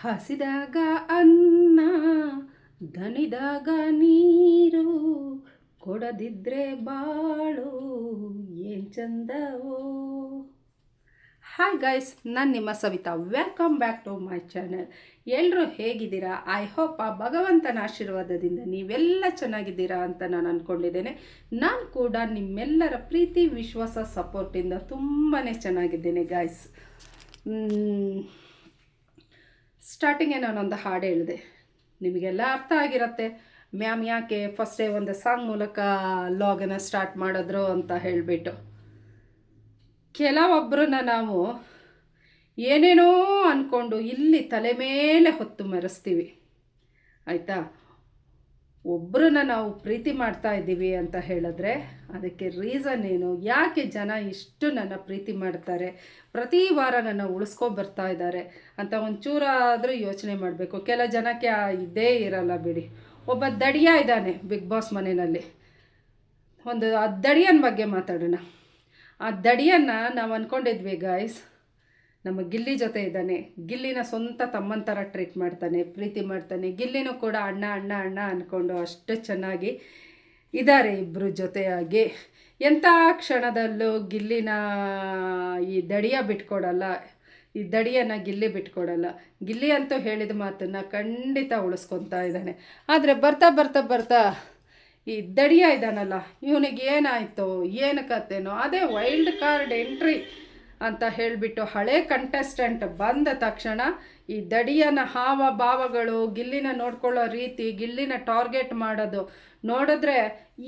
ಹಸಿದಾಗ ಅನ್ನ ದಣಿದಾಗ ನೀರು ಕೊಡದಿದ್ರೆ ಬಾಳು ಏನು ಚಂದವೋ. ಹಾಯ್ ಗೈಸ್, ನಾನು ನಿಮ್ಮ Savita. Welcome back to my channel. ಎಲ್ಲರೂ ಹೇಗಿದ್ದೀರಾ? ಐ ಹೋಪ್ ಆ ಭಗವಂತನ ಆಶೀರ್ವಾದದಿಂದ ನೀವೆಲ್ಲ ಚೆನ್ನಾಗಿದ್ದೀರಾ ಅಂತ ನಾನು ಅಂದ್ಕೊಂಡಿದ್ದೇನೆ. ನಾನು ಕೂಡ ನಿಮ್ಮೆಲ್ಲರ ಪ್ರೀತಿ, ವಿಶ್ವಾಸ, ಸಪೋರ್ಟಿಂದ ತುಂಬಾ ಚೆನ್ನಾಗಿದ್ದೇನೆ ಗೈಸ್. ಸ್ಟಾರ್ಟಿಂಗೇ ನಾನೊಂದು ಹಾಡು ಹೇಳಿದೆ, ನಿಮಗೆಲ್ಲ ಅರ್ಥ ಆಗಿರುತ್ತೆ. ಮ್ಯಾಮ್ ಯಾಕೆ ಫಸ್ಟೇ ಒಂದು ಸಾಂಗ್ ಮೂಲಕ ಲಾಗನ್ನು ಸ್ಟಾರ್ಟ್ ಮಾಡಿದ್ರು ಅಂತ ಹೇಳಿಬಿಟ್ಟು. ಕೆಲವೊಬ್ಬರನ್ನ ನಾವು ಏನೇನೋ ಅಂದ್ಕೊಂಡು ಇಲ್ಲಿ ತಲೆ ಮೇಲೆ ಹೊತ್ತು ಮೆರೆಸ್ತೀವಿ, ಆಯಿತಾ. ಒಬ್ಬರನ್ನ ನಾವು ಪ್ರೀತಿ ಮಾಡ್ತಾ ಇದ್ದೀವಿ ಅಂತ ಹೇಳಿದ್ರೆ ಅದಕ್ಕೆ ರೀಸನ್ ಏನು, ಯಾಕೆ ಜನ ಇಷ್ಟು ನನ್ನ ಪ್ರೀತಿ ಮಾಡ್ತಾರೆ, ಪ್ರತಿ ವಾರ ನನ್ನ ಉಳಿಸ್ಕೊಬರ್ತಾ ಇದ್ದಾರೆ ಅಂತ ಒಂಚೂರಾದರೂ ಯೋಚನೆ ಮಾಡಬೇಕು. ಕೆಲ ಜನಕ್ಕೆ ಇದ್ದೇ ಇರಲ್ಲ ಬಿಡಿ. ಒಬ್ಬ ದಡಿಯ ಇದ್ದಾನೆ ಬಿಗ್ ಬಾಸ್ ಮನೆಯಲ್ಲಿ. ಆ ದಡಿಯನ ಬಗ್ಗೆ ಮಾತಾಡೋಣ. ಆ ದಡಿಯನ್ನು ನಾವು ಅಂದ್ಕೊಂಡಿದ್ವಿ ಗಾಯ್ಸ್, ನಮ್ಮ ಗಿಲ್ಲಿ ಜೊತೆ ಇದ್ದಾನೆ. ಗಿಲ್ಲಿನ ಸ್ವಂತ ತಮ್ಮನ ಥರ ಟ್ರೀಟ್ ಮಾಡ್ತಾನೆ, ಪ್ರೀತಿ ಮಾಡ್ತಾನೆ. ಗಿಲ್ಲಿನೂ ಕೂಡ ಅಣ್ಣ ಅಣ್ಣ ಅಣ್ಣ ಅಂದ್ಕೊಂಡು ಅಷ್ಟು ಚೆನ್ನಾಗಿ ಇದ್ದಾರೆ ಇಬ್ಬರು ಜೊತೆಯಾಗಿ. ಎಂಥ ಕ್ಷಣದಲ್ಲೂ ಗಿಲ್ಲಿನ ಈ ದಡಿಯ ಬಿಟ್ಕೊಡಲ್ಲ, ಈ ದಡಿಯನ್ನು ಗಿಲ್ಲಿ ಬಿಟ್ಕೊಡಲ್ಲ. ಗಿಲ್ಲಿ ಅಂತೂ ಹೇಳಿದ ಮಾತನ್ನು ಖಂಡಿತ ಉಳಿಸ್ಕೊತಾ ಇದ್ದಾನೆ. ಆದರೆ ಬರ್ತಾ ಬರ್ತಾ ಬರ್ತಾ ಈ ದಡಿಯ ಇದ್ದಾನಲ್ಲ, ಇವನಿಗೆ ಏನಾಯಿತು, ಏನು ಕತೆನೋ, ಅದೇ ವೈಲ್ಡ್ ಕಾರ್ಡ್ ಎಂಟ್ರಿ ಅಂತ ಹೇಳಿಬಿಟ್ಟು ಹಳೆ ಕಂಟೆಸ್ಟೆಂಟ್ ಬಂದ ತಕ್ಷಣ ಈ ದಡಿಯನ ಹಾವ ಭಾವಗಳು, ಗಿಲ್ಲಿನ ನೋಡ್ಕೊಳ್ಳೋ ರೀತಿ, ಗಿಲ್ಲಿನ ಟಾರ್ಗೆಟ್ ಮಾಡೋದು ನೋಡಿದ್ರೆ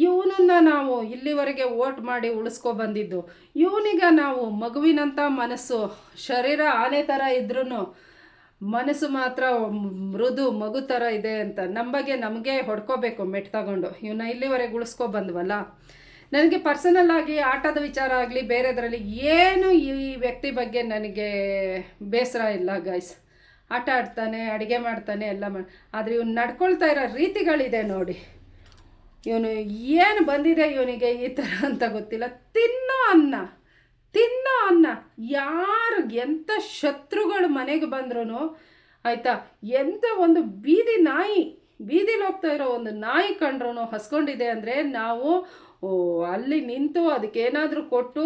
ಇವನನ್ನು ನಾವು ಇಲ್ಲಿವರೆಗೆ ವೋಟ್ ಮಾಡಿ ಉಳಿಸ್ಕೊಬಂದಿದ್ದು, ಇವನಿಗೆ ನಾವು ಮಗುವಿನಂಥ ಮನಸ್ಸು, ಶರೀರ ಆನೆ ಥರ ಇದ್ರೂ ಮನಸ್ಸು ಮಾತ್ರ ಮೃದು ಮಗು ಥರ ಇದೆ ಅಂತ ನಮ್ಮ ಬಗ್ಗೆ ನಮಗೆ ಹೊಡ್ಕೋಬೇಕು ಮೆಟ್ಟು ತಗೊಂಡು. ಇವನ್ನ ಇಲ್ಲಿವರೆಗೆ ಉಳಿಸ್ಕೊಬಂದ್ವಲ್ಲ. ನನಗೆ ಪರ್ಸನಲ್ ಆಗಿ ಆಟದ ವಿಚಾರ ಆಗಲಿ ಬೇರೆದರಲ್ಲಿ ಏನು ಈ ವ್ಯಕ್ತಿ ಬಗ್ಗೆ ನನಗೆ ಬೇಸರ ಇಲ್ಲ ಗೈಸ್. ಆಟ ಆಡ್ತಾನೆ, ಅಡುಗೆ ಮಾಡ್ತಾನೆ, ಎಲ್ಲ ಆದರೆ ಇವನು ನಡ್ಕೊಳ್ತಾ ಇರೋ ರೀತಿಗಳಿದೆ ನೋಡಿ. ಇವನು ಏನು ಬಂದಿದೆ ಇವನಿಗೆ ಈ ಥರ ಅಂತ ಗೊತ್ತಿಲ್ಲ. ತಿನ್ನೋ ಅನ್ನ ಯಾರು ಎಂಥ ಶತ್ರುಗಳು ಮನೆಗೆ ಬಂದ್ರೂ ಆಯಿತಾ, ಎಂಥ ಒಂದು ಬೀದಿಲಿ ಹೋಗ್ತಾ ಇರೋ ಒಂದು ನಾಯಿ ಕಂಡ್ರೂ ಹಸ್ಕೊಂಡಿದೆ ಅಂದರೆ ನಾವು ಅಲ್ಲಿ ನಿಂತು ಅದಕ್ಕೇನಾದರೂ ಕೊಟ್ಟು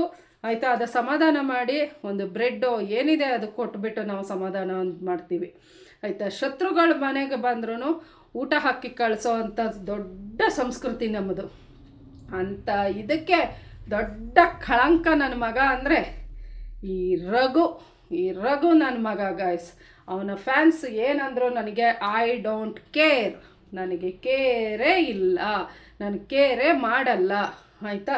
ಆಯಿತಾ, ಅದು ಸಮಾಧಾನ ಮಾಡಿ ಒಂದು ಬ್ರೆಡ್ಡು ಏನಿದೆ ಅದು ಕೊಟ್ಬಿಟ್ಟು ನಾವು ಸಮಾಧಾನ ಮಾಡ್ತೀವಿ, ಆಯಿತಾ. ಶತ್ರುಗಳ ಮನೆಗೆ ಬಂದ್ರೂ ಊಟ ಹಾಕಿ ಕಳಿಸೋ ಅಂಥ ದೊಡ್ಡ ಸಂಸ್ಕೃತಿ ನಮ್ಮದು. ಅಂಥ ಇದಕ್ಕೆ ದೊಡ್ಡ ಕಳಂಕ ನನ್ನ ಮಗ ಅಂದರೆ ಈ ರಘು ನನ್ನ ಮಗ ಗಾಯ್ಸ್. ಅವನ ಫ್ಯಾನ್ಸ್ ಏನಂದ್ರು ನನಗೆ ಐ ಡೋಂಟ್ ಕೇರ್, ನನಗೆ ಕೇರೇ ಇಲ್ಲ, ನಾನು ಕೇರೇ ಮಾಡಲ್ಲ, ಆಯಿತಾ.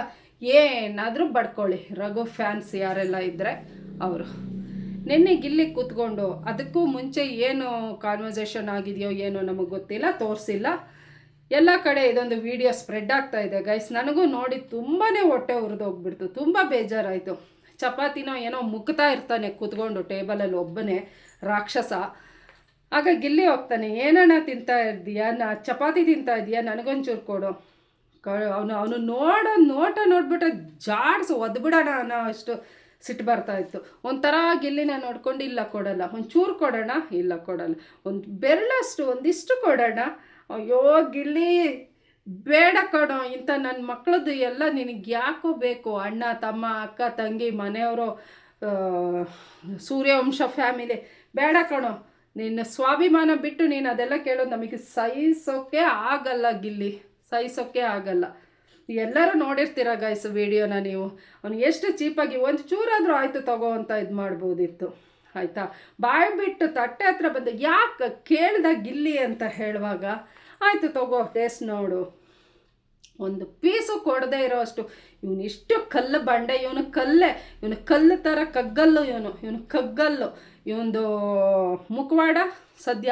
ಏನಾದರೂ ಬಡ್ಕೊಳ್ಳಿ, ರಘು ಫ್ಯಾನ್ಸ್ ಯಾರೆಲ್ಲ ಇದ್ದರೆ ಅವರು. ನಿನ್ನೆ ಗಿಲ್ಲಿ ಕೂತ್ಕೊಂಡು, ಅದಕ್ಕೂ ಮುಂಚೆ ಏನು ಕಾನ್ವರ್ಸೇಷನ್ ಆಗಿದೆಯೋ ಏನೋ ನಮಗೆ ಗೊತ್ತಿಲ್ಲ, ತೋರಿಸಿಲ್ಲ. ಎಲ್ಲ ಕಡೆ ಇದೊಂದು ವಿಡಿಯೋ ಸ್ಪ್ರೆಡ್ ಆಗ್ತಾ ಇದೆ ಗೈಸ್. ನನಗೂ ನೋಡಿ ತುಂಬಾ ಹೊಟ್ಟೆ ಉರಿದೋಗ್ಬಿಡ್ತು, ತುಂಬ ಬೇಜಾರಾಯಿತು. ಚಪಾತಿನೋ ಏನೋ ಮುಕ್ತಾ ಇರ್ತಾನೆ ಕೂತ್ಕೊಂಡು ಟೇಬಲಲ್ಲಿ ಒಬ್ಬನೇ ರಾಕ್ಷಸ. ಆಗ ಗಿಲ್ಲಿ ಹೋಗ್ತಾನೆ, ಏನಣ್ಣ ತಿಂತಾ ಇದ್ದೀಯಾ, ಚಪಾತಿ ತಿಂತಾ ಇದೆಯಾ, ನನಗೊಂಚೂರು ಕೊಡು. ಅವನು ನೋಟ ನೋಡ್ಬಿಟ್ಟು ಜಾಡ್ಸು ಒದ್ಬಿಡೋಣ ಅನ್ನೋ ಅಷ್ಟು ಸಿಟ್ಟು ಬರ್ತಾಯಿತ್ತು. ಒಂಥರ ಗಿಲ್ಲಿನ ನೋಡ್ಕೊಂಡು, ಇಲ್ಲ ಕೊಡಲ್ಲ, ಒಂಚೂರು ಕೊಡೋಣ, ಇಲ್ಲ ಕೊಡಲ್ಲ, ಒಂದು ಬೆರಳಷ್ಟು ಒಂದಿಷ್ಟು ಕೊಡೋಣ. ಅಯ್ಯೋ ಗಿಲ್ಲಿ ಬೇಡ ಕಣೋ, ಇಂಥ ನನ್ನ ಮಕ್ಕಳದ್ದು ಎಲ್ಲ ನಿನಗೆ ಯಾಕೋ ಬೇಕು, ಅಣ್ಣ ತಮ್ಮ ಅಕ್ಕ ತಂಗಿ ಮನೆಯವರು ಸೂರ್ಯವಂಶ ಫ್ಯಾಮಿಲಿ ಬೇಡ ಕಣೋ, ನಿನ್ನ ಸ್ವಾಭಿಮಾನ ಬಿಟ್ಟು ನೀನು ಅದೆಲ್ಲ ಕೇಳೋದು ನಮಗೆ ಸಹಿಸೋಕ್ಕೆ ಆಗಲ್ಲ ಗಿಲ್ಲಿ, ಸಹಿಸೋಕ್ಕೆ ಆಗಲ್ಲ. ಎಲ್ಲರೂ ನೋಡಿರ್ತೀರ ಗೈಸ್ ವಿಡಿಯೋನ ನೀವು. ಅವನು ಎಷ್ಟು ಚೀಪಾಗಿ ಒಂದು ಚೂರಾದರೂ ಆಯಿತು ತಗೋ ಅಂತ ಇದು ಮಾಡ್ಬೋದಿತ್ತು, ಆಯಿತಾ. ಬಾಯಿ ಬಿಟ್ಟು ತಟ್ಟೆ ಹತ್ರ ಬಂದು ಯಾಕೆ ಕೇಳ್ದ ಗಿಲ್ಲಿ ಅಂತ ಹೇಳುವಾಗ, ಆಯಿತು ತಗೋ ಟೇಸ್ಟ್ ನೋಡು, ಒಂದು ಪೀಸು ಕೊಡದೇ ಇರೋ ಅಷ್ಟು ಇವನು ಇಷ್ಟು ಕಲ್ಲು ಬಂಡೆ, ಇವನು ಕಲ್ಲು ಥರ ಕಗ್ಗಲ್ಲು, ಇವನು ಕಗ್ಗಲ್ಲು. ಇವೊಂದು ಮುಖವಾಡ ಸದ್ಯ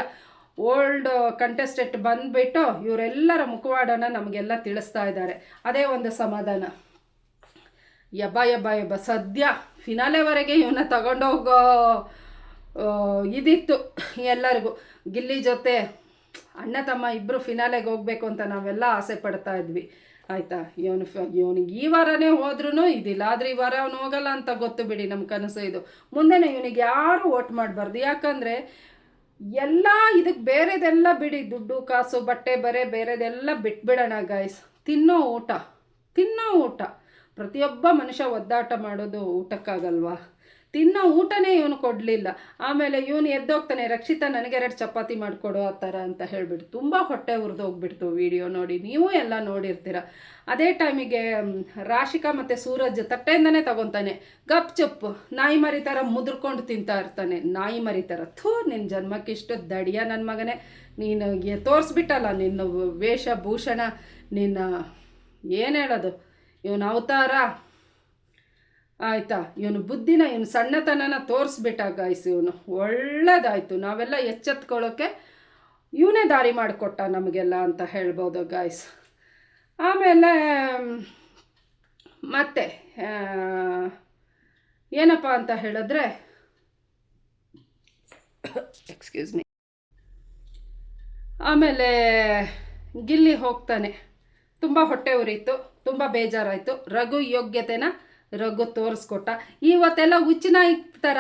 ಓಲ್ಡ್ ಕಂಟೆಸ್ಟೆಂಟ್ ಬಂದುಬಿಟ್ಟು ಇವರೆಲ್ಲರ ಮುಖವಾಡನ ನಮಗೆಲ್ಲ ತಿಳಿಸ್ತಾ ಇದ್ದಾರೆ, ಅದೇ ಒಂದು ಸಮಾಧಾನ. ಯಬ್ಬ ಸದ್ಯ ಫಿನಾಲೆವರೆಗೆ ಇವನ್ನ ತಗೊಂಡೋಗೋ ಇದಿತ್ತು ಎಲ್ಲರಿಗೂ. ಗಿಲ್ಲಿ ಜೊತೆ ಅಣ್ಣ ತಮ್ಮ ಇಬ್ಬರು ಫಿನಾಲೆಗೆ ಹೋಗಬೇಕು ಅಂತ ನಾವೆಲ್ಲ ಆಸೆ ಪಡ್ತಾ ಇದ್ವಿ, ಆಯಿತಾ. ಇವನಿಗೆ ಈ ವಾರನೇ ಹೋದ್ರೂ ಇದಿಲ್ಲ, ಆದರೆ ಈ ವಾರ ಅವನು ಹೋಗಲ್ಲ ಅಂತ ಗೊತ್ತು ಬಿಡಿ, ನಮ್ಮ ಕನಸು ಇದು. ಮುಂದೆನೇ ಇವನಿಗೆ ಯಾರು ವೋಟ್ ಮಾಡಬಾರ್ದು. ಯಾಕಂದರೆ ಎಲ್ಲ ಇದಕ್ಕೆ ಬೇರೆದೆಲ್ಲ ಬಿಡಿ, ದುಡ್ಡು ಕಾಸು ಬಟ್ಟೆ ಬರೆ ಬೇರೆದೆಲ್ಲ ಬಿಟ್ಬಿಡೋಣ ಗೈಸ್. ತಿನ್ನೋ ಊಟ ಪ್ರತಿಯೊಬ್ಬ ಮನುಷ್ಯ ಒದ್ದಾಟ ಮಾಡೋದು ಊಟಕ್ಕಾಗಲ್ವಾ? ತಿನ್ನೋ ಊಟನೇ ಇವನು ಕೊಡಲಿಲ್ಲ. ಆಮೇಲೆ ಇವನು ಎದ್ದೋಗ್ತಾನೆ, ರಕ್ಷಿತಾ ನನಗೆ 2 ಚಪಾತಿ ಮಾಡಿಕೊಡು ಆ ಥರ ಅಂತ ಹೇಳಿಬಿಟ್ಟು ತುಂಬ ಹೊಟ್ಟೆ ಉರಿದೋಗ್ಬಿಡ್ತು. ವಿಡಿಯೋ ನೋಡಿ, ನೀವು ಎಲ್ಲ ನೋಡಿರ್ತೀರ. ಅದೇ ಟೈಮಿಗೆ ರಾಶಿಕಾ ಮತ್ತು ಸೂರಜ್ ತಟ್ಟೆಯಿಂದನೇ ತಗೊತಾನೆ, ಗಪ್ ಚುಪ್ ನಾಯಿ ಮರಿ ಥರ ಮುದ್ರಕೊಂಡು ತಿಂತಾ ಇರ್ತಾನೆ. ನಾಯಿ ಮರಿ ಥರ. ನಿನ್ನ ಜನ್ಮಕ್ಕಿಷ್ಟು ದಡಿಯ ನನ್ನ ಮಗನೇ, ನೀನು ತೋರಿಸ್ಬಿಟ್ಟಲ್ಲ ನಿನ್ನ ವೇಷಭೂಷಣ, ನಿನ್ನ ಏನು ಹೇಳೋದು, ಇವನು ಅವತಾರ ಆಯಿತಾ, ಇವನು ಬುದ್ಧಿನ, ಇವನು ಸಣ್ಣತನನ ತೋರಿಸ್ಬಿಟ್ಟ ಗಾಯ್ಸ್. ಇವನು ಒಳ್ಳೇದಾಯಿತು, ನಾವೆಲ್ಲ ಎಚ್ಚೆತ್ಕೊಳ್ಳೋಕ್ಕೆ ಇವನೇ ದಾರಿ ಮಾಡಿಕೊಟ್ಟ ನಮಗೆಲ್ಲ ಅಂತ ಹೇಳ್ಬೋದು ಗಾಯ್ಸ್. ಆಮೇಲೆ ಮತ್ತೆ ಏನಪ್ಪ ಅಂತ ಹೇಳಿದ್ರೆ, ಎಕ್ಸ್ಕ್ಯೂಸ್ ಮೀ, ಆಮೇಲೆ ಗಿಲ್ಲಿ ಹೋಗ್ತಾನೆ, ತುಂಬ ಹೊಟ್ಟೆ ಉರಿಯಿತು, ತುಂಬ ಬೇಜಾರಾಯಿತು. ರಘು ಯೋಗ್ಯತೆನ ರಘು ತೋರಿಸ್ಕೊಟ್ಟ. ಇವತ್ತೆಲ್ಲ ಹುಚ್ಚಿನ ಥರ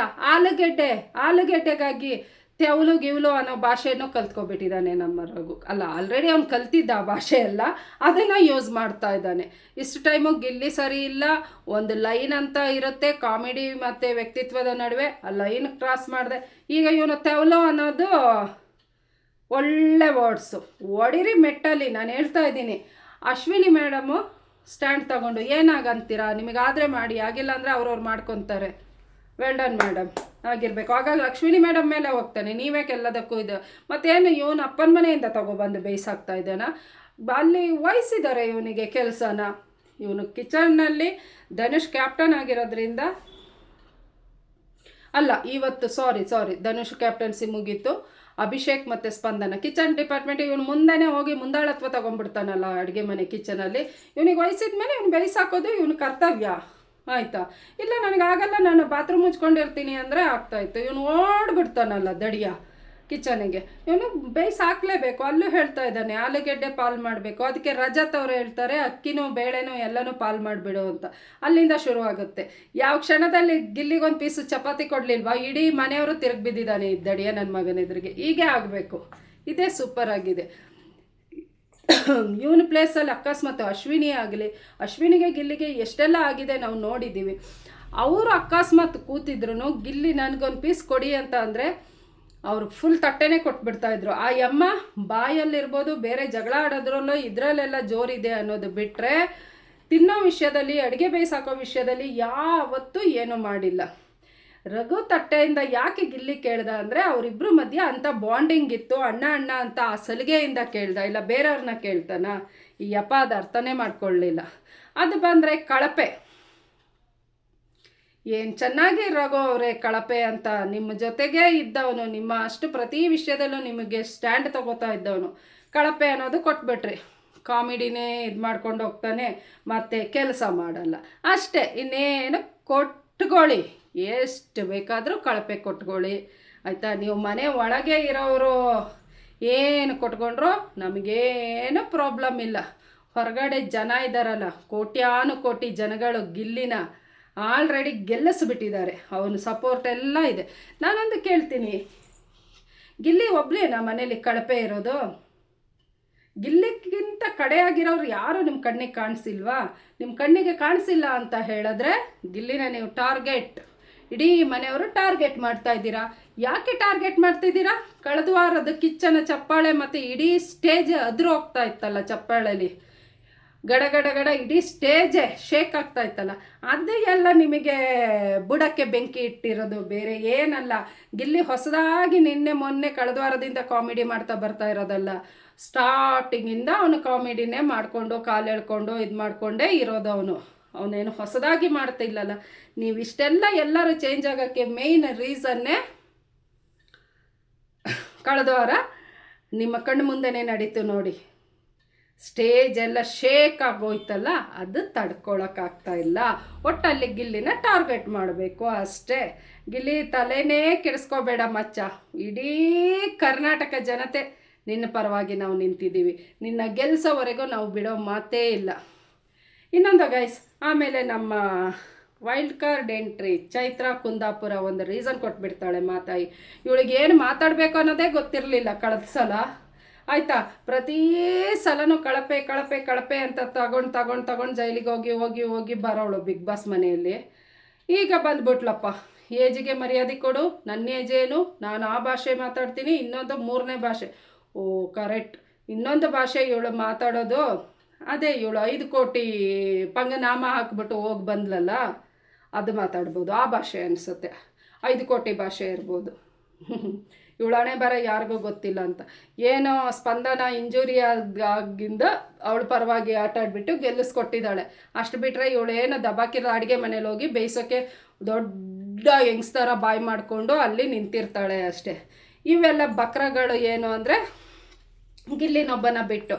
ಆಲೂಗೆಡ್ಡೆಗಾಗಿ ತೆವಲು ಗಿವ್ಲು ಅನ್ನೋ ಭಾಷೆನೂ ಕಲ್ತ್ಕೊಬಿಟ್ಟಿದ್ದಾನೆ ನಮ್ಮ ರಘು. ಅಲ್ಲ, ಆಲ್ರೆಡಿ ಅವ್ನು ಕಲ್ತಿದ್ದ ಆ ಭಾಷೆ ಎಲ್ಲ, ಅದನ್ನು ಯೂಸ್ ಮಾಡ್ತಾ ಇದ್ದಾನೆ. ಇಷ್ಟು ಟೈಮು ಗಿಲ್ಲಿ ಸರಿ ಇಲ್ಲ, ಒಂದು ಲೈನ್ ಅಂತ ಇರುತ್ತೆ ಕಾಮಿಡಿ ಮತ್ತು ವ್ಯಕ್ತಿತ್ವದ ನಡುವೆ, ಆ ಲೈನ್ ಕ್ರಾಸ್ ಮಾಡಿದೆ. ಈಗ ಇವನು ತೆವಲು ಅನ್ನೋದು ಒಳ್ಳೆ ವರ್ಡ್ಸು. ಹೊಡಿರಿ ಮೆಟ್ಟಲ್ಲಿ, ನಾನು ಹೇಳ್ತಾ ಇದ್ದೀನಿ. ಅಶ್ವಿನಿ ಮೇಡಮು ಸ್ಟ್ಯಾಂಡ್ ತಗೊಂಡು ಏನಾಗಂತೀರಾ, ನಿಮಗಾದರೆ ಮಾಡಿ, ಆಗಿಲ್ಲ ಅಂದರೆ ಅವ್ರವ್ರು ಮಾಡ್ಕೊತಾರೆ. ವೆಲ್ ಡನ್ ಮೇಡಮ್ ಆಗಿರಬೇಕು. ಆಗಾಗ ಅಶ್ವಿನಿ ಮೇಡಮ್ ಮೇಲೆ ಹೋಗ್ತಾನೆ, ನೀವೇ ಎಲ್ಲದಕ್ಕೂ ಇದು. ಮತ್ತೇನು ಇವನು ಅಪ್ಪನ ಮನೆಯಿಂದ ತಗೊಬಂದು ಬೇಯಿಸಾಕ್ತಾ ಇದ್ದಾನ? ಅಲ್ಲಿ ವಹಿಸಿದ್ದಾರೆ ಇವನಿಗೆ ಕೆಲಸನ. ಇವನು ಕಿಚನ್ನಲ್ಲಿ ಧನುಷ್ ಕ್ಯಾಪ್ಟನ್ ಆಗಿರೋದ್ರಿಂದ ಅಲ್ಲ, ಇವತ್ತು ಸಾರಿ ಧನುಷ್ ಕ್ಯಾಪ್ಟನ್ಸಿ ಮುಗೀತು. ಅಭಿಷೇಕ್ ಮತ್ತು ಸ್ಪಂದನ ಕಿಚನ್ ಡಿಪಾರ್ಟ್ಮೆಂಟ್. ಇವನು ಮುಂದೆನೇ ಹೋಗಿ ಮುಂದಾಳತ್ವ ತೊಗೊಂಡ್ಬಿಡ್ತಾನಲ್ಲ ಅಡುಗೆ ಮನೆ ಕಿಚನಲ್ಲಿ. ಇವನಿಗೆ ವಹಿಸಿದ ಮೇಲೆ ಇವ್ನು ಬೇಯಿಸಾಕೋದು ಇವನು ಕರ್ತವ್ಯ, ಆಯಿತಾ? ಇಲ್ಲ ನನಗಾಗಲ್ಲ, ನಾನು ಬಾತ್ರೂಮ್ ಮುಚ್ಕೊಂಡಿರ್ತೀನಿ ಅಂದರೆ ಆಗ್ತಾಯಿತ್ತು. ಇವನು ಓಡ್ಬಿಡ್ತಾನಲ್ಲ ದಡಿಯ ಕಿಚನಿಗೆ. ಇವನು ಬೇಯಿಸಾಕಲೇಬೇಕು. ಅಲ್ಲೂ ಹೇಳ್ತಾ ಇದ್ದಾನೆ ಆಲೂಗೆಡ್ಡೆ ಪಾಲ್ ಮಾಡಬೇಕು. ಅದಕ್ಕೆ ರಜತ್ ಅವರು ಹೇಳ್ತಾರೆ ಅಕ್ಕಿನೂ ಬೇಳೆನೂ ಎಲ್ಲನೂ ಪಾಲ್ ಮಾಡಿಬಿಡು ಅಂತ. ಅಲ್ಲಿಂದ ಶುರುವಾಗುತ್ತೆ. ಯಾವ ಕ್ಷಣದಲ್ಲಿ ಗಿಲ್ಲಿಗೊಂದು ಪೀಸು ಚಪಾತಿ ಕೊಡಲಿಲ್ವಾ, ಇಡೀ ಮನೆಯವರು ತಿರುಗಿ ಬಿದ್ದಿದ್ದಾನೆ ಇದ್ದಡಿಯ ನನ್ನ ಮಗನ ಎದುರಿಗೆ. ಹೀಗೆ ಆಗಬೇಕು. ಇದೇ ಸೂಪರ್ ಆಗಿದೆ. ಇವನ ಪ್ಲೇಸಲ್ಲಿ ಅಕಸ್ಮಾತ್ ಅಶ್ವಿನಿ ಆಗಲಿ, ಅಶ್ವಿನಿಗೆ ಗಿಲ್ಲಿಗೆ ಎಷ್ಟೆಲ್ಲ ಆಗಿದೆ ನಾವು ನೋಡಿದ್ದೀವಿ. ಅವರು ಅಕಸ್ಮಾತ್ ಕೂತಿದ್ರು ಗಿಲ್ಲಿ ನನಗೊಂದು ಪೀಸ್ ಕೊಡಿ ಅಂತ ಅಂದರೆ ಅವರು ಫುಲ್ ತಟ್ಟೆನೇ ಕೊಟ್ಬಿಡ್ತಾಯಿದ್ರು. ಆ ಯಮ್ಮ ಬಾಯಲ್ಲಿರ್ಬೋದು, ಬೇರೆ ಜಗಳ ಆಡೋದ್ರಲ್ಲೋ ಇದರಲ್ಲೆಲ್ಲ ಜೋರಿದೆ ಅನ್ನೋದು ಬಿಟ್ಟರೆ, ತಿನ್ನೋ ವಿಷಯದಲ್ಲಿ, ಅಡುಗೆ ಬೇಯಿಸಾಕೋ ವಿಷಯದಲ್ಲಿ ಯಾವತ್ತೂ ಏನೂ ಮಾಡಿಲ್ಲ. ರಘು ತಟ್ಟೆಯಿಂದ ಯಾಕೆ ಗಿಲ್ಲಿ ಕೇಳ್ದ ಅಂದರೆ ಅವರಿಬ್ಬರು ಮಧ್ಯೆ ಅಂಥ ಬಾಂಡಿಂಗ್ ಇತ್ತು, ಅಣ್ಣ ಅಂತ ಆ ಸಲಿಗೆಯಿಂದ ಕೇಳ್ದ, ಇಲ್ಲ ಬೇರೆಯವ್ರನ್ನ ಕೇಳ್ತಾನ? ಈ ಯಪ್ಪ ಅದು ಅರ್ಥನೇ ಮಾಡ್ಕೊಳ್ಳಲಿಲ್ಲ. ಅದು ಬಂದರೆ ಕಳಪೆ. ಏನು ಚೆನ್ನಾಗಿ ರಘು ಅವರೇ ಕಳಪೆ ಅಂತ, ನಿಮ್ಮ ಜೊತೆಗೇ ಇದ್ದವನು, ನಿಮ್ಮ ಅಷ್ಟು ಪ್ರತಿ ವಿಷಯದಲ್ಲೂ ನಿಮಗೆ ಸ್ಟ್ಯಾಂಡ್ ತಗೋತಾ ಇದ್ದವನು, ಕಳಪೆ ಅನ್ನೋದು ಕೊಟ್ಬಿಟ್ರಿ. ಕಾಮಿಡಿನೇ ಇದು ಮಾಡ್ಕೊಂಡು ಹೋಗ್ತಾನೆ, ಮತ್ತು ಕೆಲಸ ಮಾಡಲ್ಲ ಅಷ್ಟೇ. ಇನ್ನೇನು ಕೊಟ್ಕೊಳ್ಳಿ, ಎಷ್ಟು ಬೇಕಾದರೂ ಕಳಪೆ ಕೊಟ್ಕೊಳ್ಳಿ, ಆಯಿತಾ? ನೀವು ಮನೆ ಒಳಗೆ ಇರೋರು ಏನು ಕೊಟ್ಕೊಂಡ್ರು ನಮಗೇನು ಪ್ರಾಬ್ಲಮ್ ಇಲ್ಲ. ಹೊರಗಡೆ ಜನ ಇದ್ದಾರಲ್ಲ, ಕೋಟಿ ಜನಗಳು ಗಿಲ್ಲಿನ ಆಲ್ರೆಡಿ ಗೆಲ್ಲಿಸ್ಬಿಟ್ಟಿದ್ದಾರೆ. ಅವನ ಸಪೋರ್ಟ್ ಎಲ್ಲ ಇದೆ. ನಾನೊಂದು ಕೇಳ್ತೀನಿ, ಗಿಲ್ಲಿ ಒಬ್ಬಳೇನಾ ಮನೇಲಿ ಕಳಪೆ ಇರೋದು? ಗಿಲ್ಲಿಗಿಂತ ಕಡೆಯಾಗಿರೋರು ಯಾರು ನಿಮ್ಮ ಕಣ್ಣಿಗೆ ಕಾಣಿಸಿಲ್ವಾ? ನಿಮ್ಮ ಕಣ್ಣಿಗೆ ಕಾಣಿಸಿಲ್ಲ ಅಂತ ಹೇಳಿದ್ರೆ ಗಿಲ್ಲಿನ ನೀವು ಟಾರ್ಗೆಟ್, ಇಡೀ ಮನೆಯವರು ಟಾರ್ಗೆಟ್ ಮಾಡ್ತಾ ಇದ್ದೀರಾ. ಯಾಕೆ ಟಾರ್ಗೆಟ್ ಮಾಡ್ತಿದ್ದೀರಾ? ಕಳೆದ ವಾರದ ಕಿಚ್ಚನ ಚಪ್ಪಾಳೆ ಮತ್ತು ಇಡೀ ಸ್ಟೇಜ್ ಅದ್ರ ಹೋಗ್ತಾ ಇತ್ತಲ್ಲ, ಚಪ್ಪಾಳೆಲಿ ಗಡ ಇಡೀ ಸ್ಟೇಜೇ ಶೇಕ್ ಆಗ್ತಾ ಇತ್ತಲ್ಲ, ಅದೇ ಎಲ್ಲ ನಿಮಗೆ ಬುಡಕ್ಕೆ ಬೆಂಕಿ ಇಟ್ಟಿರೋದು, ಬೇರೆ ಏನಲ್ಲ. ಗಿಲ್ಲಿ ಹೊಸದಾಗಿ ನಿನ್ನೆ ಮೊನ್ನೆ ಕಳೆದ ವಾರದಿಂದ ಕಾಮಿಡಿ ಮಾಡ್ತಾ ಬರ್ತಾ ಇರೋದಲ್ಲ. ಸ್ಟಾರ್ಟಿಂಗಿಂದ ಅವನು ಕಾಮಿಡಿನೇ ಮಾಡಿಕೊಂಡು ಕಾಲು ಎಳ್ಕೊಂಡು ಇದು ಮಾಡಿಕೊಂಡೇ ಇರೋದು. ಅವನೇನು ಹೊಸದಾಗಿ ಮಾಡ್ತಿಲ್ಲಲ್ಲ. ನೀವು ಇಷ್ಟೆಲ್ಲ ಎಲ್ಲರೂ ಚೇಂಜ್ ಆಗೋಕ್ಕೆ ಮೇಯ್ನ್ ರೀಸನ್ನೇ ಕಳೆದ ವಾರ ನಿಮ್ಮ ಕಣ್ಣು ಮುಂದೆನೇ ನಡೀತು ನೋಡಿ. ಸ್ಟೇಜ್ ಎಲ್ಲ ಶೇಕ್ ಆಗೋಯ್ತಲ್ಲ, ಅದು ತಡ್ಕೊಳಕ್ಕಾಗ್ತಾ ಇಲ್ಲ. ಒಟ್ಟಲ್ಲಿ ಗಿಲ್ಲಿನ ಟಾರ್ಗೆಟ್ ಮಾಡಬೇಕು ಅಷ್ಟೇ. ಗಿಲ್ಲಿ ತಲೆನೇ ಕೆಡಿಸ್ಕೋಬೇಡ ಮಚ್ಚ. ಇಡೀ ಕರ್ನಾಟಕ ಜನತೆ ನಿನ್ನ ಪರವಾಗಿ ನಾವು ನಿಂತಿದ್ದೀವಿ. ನಿನ್ನ ಗೆಲ್ಲಿಸೋವರೆಗೂ ನಾವು ಬಿಡೋ ಮಾತೇ ಇಲ್ಲ. ಇನ್ನೊಂದು ಗೈಸ್, ಆಮೇಲೆ ನಮ್ಮ wild card entry Chaitra Kundapura ಒಂದು ರೀಸನ್ ಕೊಟ್ಬಿಡ್ತಾಳೆ ಮಾತಾಯಿ. ಇವಳಿಗೆ ಏನು ಮಾತಾಡಬೇಕು ಅನ್ನೋದೇ ಗೊತ್ತಿರಲಿಲ್ಲ ಕಳೆದ ಸಲ. ಆಯಿತಾ, ಪ್ರತಿ ಸಲನೂ ಕಳಪೆ ಕಳಪೆ ಕಳಪೆ ಅಂತ ತಗೊಂಡು ಜೈಲಿಗೆ ಹೋಗಿ ಹೋಗಿ ಹೋಗಿ ಬರೋಳು ಬಿಗ್ ಬಾಸ್ ಮನೆಯಲ್ಲಿ. ಈಗ ಬಂದ್ಬಿಟ್ಲಪ್ಪ, ಏಜಿಗೆ ಮರ್ಯಾದೆ ಕೊಡು, ನನ್ನ ಏಜ್ ಏನು, ನಾನು ಆ ಭಾಷೆ ಮಾತಾಡ್ತೀನಿ, ಇನ್ನೊಂದು 3ನೇ ಭಾಷೆ. ಓ ಕರೆಕ್ಟ್, ಇನ್ನೊಂದು ಭಾಷೆ ಇವಳು ಮಾತಾಡೋದು. ಅದೇ ಇವಳು 5 ಕೋಟಿ ಪಂಗನಾಮ ಹಾಕ್ಬಿಟ್ಟು ಹೋಗಿ ಬಂದ್ಲಲ್ಲ, ಅದು ಮಾತಾಡ್ಬೋದು. ಆ ಭಾಷೆ ಅನಿಸುತ್ತೆ, 5 ಕೋಟಿ ಭಾಷೆ ಇರ್ಬೋದು. ಇವಳಣೆ ಬರ ಯಾರಿಗೂ ಗೊತ್ತಿಲ್ಲ ಅಂತ. ಏನೋ ಸ್ಪಂದನ ಇಂಜುರಿ ಆಗಿಂದ ಅವಳ ಪರವಾಗಿ ಆಟ ಆಡ್ಬಿಟ್ಟು ಗೆಲ್ಲಿಸ್ಕೊಟ್ಟಿದ್ದಾಳೆ. ಅಷ್ಟು ಬಿಟ್ಟರೆ ಇವಳೇನೋ ದಬಾಕಿರೋ ಅಡುಗೆ ಮನೇಲಿ ಹೋಗಿ ಬೇಯಿಸೋಕ್ಕೆ ದೊಡ್ಡ ಯಂಗ್ಸ್ತರ ಬಾಯ್ ಮಾಡಿಕೊಂಡು ಅಲ್ಲಿ ನಿಂತಿರ್ತಾಳೆ ಅಷ್ಟೇ. ಇವೆಲ್ಲ ಬಕ್ರಗಳು ಏನು ಅಂದರೆ ಗಿಲ್ಲಿನೊಬ್ಬನ ಬಿಟ್ಟು,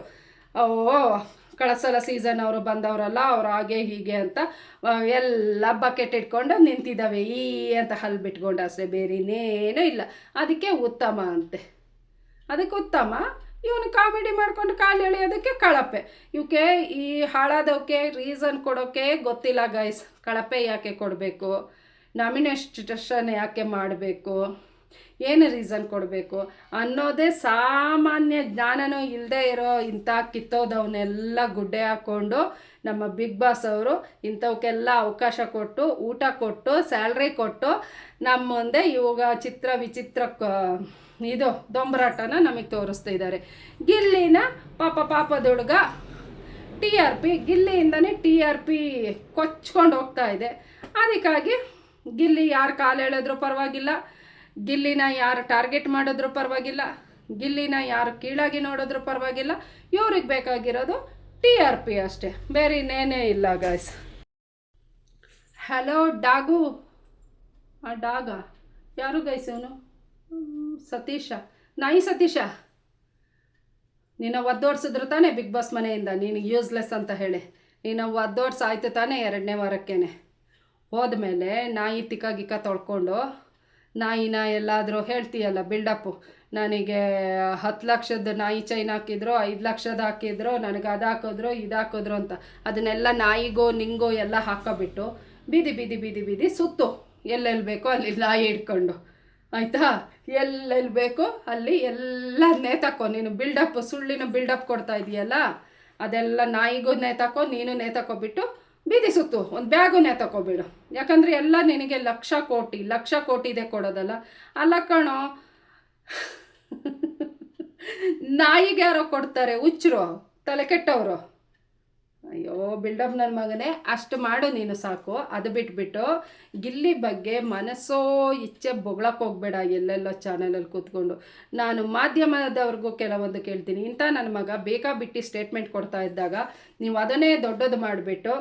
ಕಳಸಲ ಸೀಸನ್ ಅವರು ಬಂದವರಲ್ಲ, ಅವ್ರು ಹಾಗೆ ಹೀಗೆ ಅಂತ ಎಲ್ಲ ಬಕೆಟ್ ಇಟ್ಕೊಂಡು ನಿಂತಿದ್ದಾವೆ ಈ ಅಂತ ಹಲ್ಲು ಬಿಟ್ಕೊಂಡು ಅಷ್ಟೇ, ಬೇರೆ ಇನ್ನೇನೂ ಇಲ್ಲ. ಅದಕ್ಕೆ ಉತ್ತಮ ಅಂತೆ, ಅದಕ್ಕೆ ಉತ್ತಮ. ಇವನು ಕಾಮಿಡಿ ಮಾಡ್ಕೊಂಡು ಕಾಲು ಎಳೆಯೋದಕ್ಕೆ ಕಳಪೆ. ಇವಕ್ಕೆ ಈ ಹಾಳಾದವಕ್ಕೆ ರೀಸನ್ ಕೊಡೋಕ್ಕೆ ಗೊತ್ತಿಲ್ಲ ಗೈಸ್. ಕಳಪೆ ಯಾಕೆ ಕೊಡಬೇಕು, ನಾಮಿನೇಷನ್ ಯಾಕೆ ಮಾಡಬೇಕು, ಏನು ರೀಸನ್ ಕೊಡಬೇಕು ಅನ್ನೋದೇ ಸಾಮಾನ್ಯ ಜ್ಞಾನನೂ ಇಲ್ಲದೆ ಇರೋ ಇಂಥ ಕಿತ್ತೋದವನ್ನೆಲ್ಲ ಗುಡ್ಡೆ ಹಾಕ್ಕೊಂಡು ನಮ್ಮ ಬಿಗ್ ಬಾಸ್ ಅವರು ಇಂಥವಕ್ಕೆಲ್ಲ ಅವಕಾಶ ಕೊಟ್ಟು, ಊಟ ಕೊಟ್ಟು, ಸ್ಯಾಲ್ರಿ ಕೊಟ್ಟು ನಮ್ಮ ಮುಂದೆ ಇವಾಗ ಚಿತ್ರ ವಿಚಿತ್ರ ಇದು ದೊಂಬರಾಟನ ನಮಗೆ ತೋರಿಸ್ತಾ ಇದ್ದಾರೆ. ಗಿಲ್ಲಿನ ಪಾಪದೊಡ್ಗ TRP, ಗಿಲ್ಲಿಯಿಂದನೇ TRP ಕೊಚ್ಕೊಂಡು ಹೋಗ್ತಾ ಇದೆ. ಅದಕ್ಕಾಗಿ ಗಿಲ್ಲಿ ಯಾರು ಕಾಲು ಎಳೆದ್ರೂ ಪರವಾಗಿಲ್ಲ, ಗಿಲ್ಲಿನ ಯಾರು ಟಾರ್ಗೆಟ್ ಮಾಡಿದ್ರೂ ಪರವಾಗಿಲ್ಲ, ಗಿಲ್ಲಿನ ಯಾರು ಕೀಳಾಗಿ ನೋಡಿದ್ರೂ ಪರವಾಗಿಲ್ಲ. ಇವ್ರಿಗೆ ಬೇಕಾಗಿರೋದು TRP ಅಷ್ಟೇ, ಬೇರೆ ಇನ್ನೇನೇ ಇಲ್ಲ ಗಾಯ್ಸ್. ಹಲೋ ಡಾಗು, ಆ ಡಾಗ ಯಾರು ಗೈಸ್? ಇವನು ಸತೀಶ, ನಾಯಿ ಸತೀಶ. ನೀನು ಒದ್ದೋಡ್ಸಿದ್ರು ತಾನೇ ಬಿಗ್ ಬಾಸ್ ಮನೆಯಿಂದ, ನೀನು ಯೂಸ್ಲೆಸ್ ಅಂತ ಹೇಳಿ ನೀನು ಒದ್ದೋಡ್ಸಾಯ್ತು ತಾನೇ 2ನೇ ವಾರಕ್ಕೇನೆ. ಹೋದ್ಮೇಲೆ ನಾಯಿ ತಿಕ್ಕಾಗಿಕ್ಕ ತೊಳ್ಕೊಂಡು ನಾಯಿನ ಎಲ್ಲಾದರೂ ಹೇಳ್ತೀಯಲ್ಲ ಬಿಲ್ಡಪ್ಪು, ನನಗೆ 10 ಲಕ್ಷದ ನಾಯಿ ಚೈನ್ ಹಾಕಿದ್ರು, 5 ಲಕ್ಷದ ಹಾಕಿದ್ರು, ನನಗೆ ಅದು ಹಾಕಿದ್ರು ಇದು ಹಾಕಿದ್ರು ಅಂತ. ಅದನ್ನೆಲ್ಲ ನಾಯಿಗೋ ನಿಂಗೋ ಎಲ್ಲ ಹಾಕೋಬಿಟ್ಟು ಬೀದಿ ಬೀದಿ ಬೀದಿ ಬೀದಿ ಸುತ್ತು, ಎಲ್ಲೆಲ್ಲಿ ಬೇಕೋ ಅಲ್ಲಿ ನಾಯಿ ಹಿಡ್ಕೊಂಡು, ಆಯಿತಾ? ಎಲ್ಲೆಲ್ಲಿ ಬೇಕೋ ಅಲ್ಲಿ ಎಲ್ಲ ನೇತಾಕೋ. ನೀನು ಬಿಲ್ಡಪ್, ಸುಳ್ಳಿನ ಬಿಲ್ಡಪ್ ಕೊಡ್ತಾ ಇದೆಯಲ್ಲ, ಅದೆಲ್ಲ ನಾಯಿಗೂ ನೇತಾಕೋ, ನೀನು ನೇತಾಕೋಬಿಟ್ಟು ಬೀದಿ ಸುತ್ತು, ಒಂದು ಬ್ಯಾಗು ತಗೋಬಿಡು. ಯಾಕಂದರೆ ಎಲ್ಲ ನಿನಗೆ ಲಕ್ಷ ಕೋಟಿದೆ ಕೊಡೋದಲ್ಲ. ಅಲ್ಲ ಕಣೋ, ನಾಯಿಗೆ ಯಾರೋ ಕೊಡ್ತಾರೆ, ಹುಚ್ಚರು, ತಲೆ ಕೆಟ್ಟವರು. ಅಯ್ಯೋ ಬಿಲ್ಡಪ್ ನನ್ನ ಮಗನೇ, ಅಷ್ಟು ಮಾಡು ನೀನು ಸಾಕು. ಅದು ಬಿಟ್ಬಿಟ್ಟು ಗಿಲ್ಲಿ ಬಗ್ಗೆ ಮನಸ್ಸೋ ಇಚ್ಛೆ ಬೊಗಳಕ್ಕೆ ಹೋಗಬೇಡ ಎಲ್ಲೆಲ್ಲೋ ಚಾನಲಲ್ಲಿ ಕೂತ್ಕೊಂಡು. ನಾನು ಮಾಧ್ಯಮದವ್ರಿಗೂ ಕೆಲವೊಂದು ಕೇಳ್ತೀನಿ, ಇಂಥ ನನ್ನ ಮಗ ಬೇಕಾಬಿಟ್ಟು ಸ್ಟೇಟ್ಮೆಂಟ್ ಕೊಡ್ತಾ ಇದ್ದಾಗ ನೀವು ಅದನ್ನೇ ದೊಡ್ಡದು ಮಾಡಿಬಿಟ್ಟು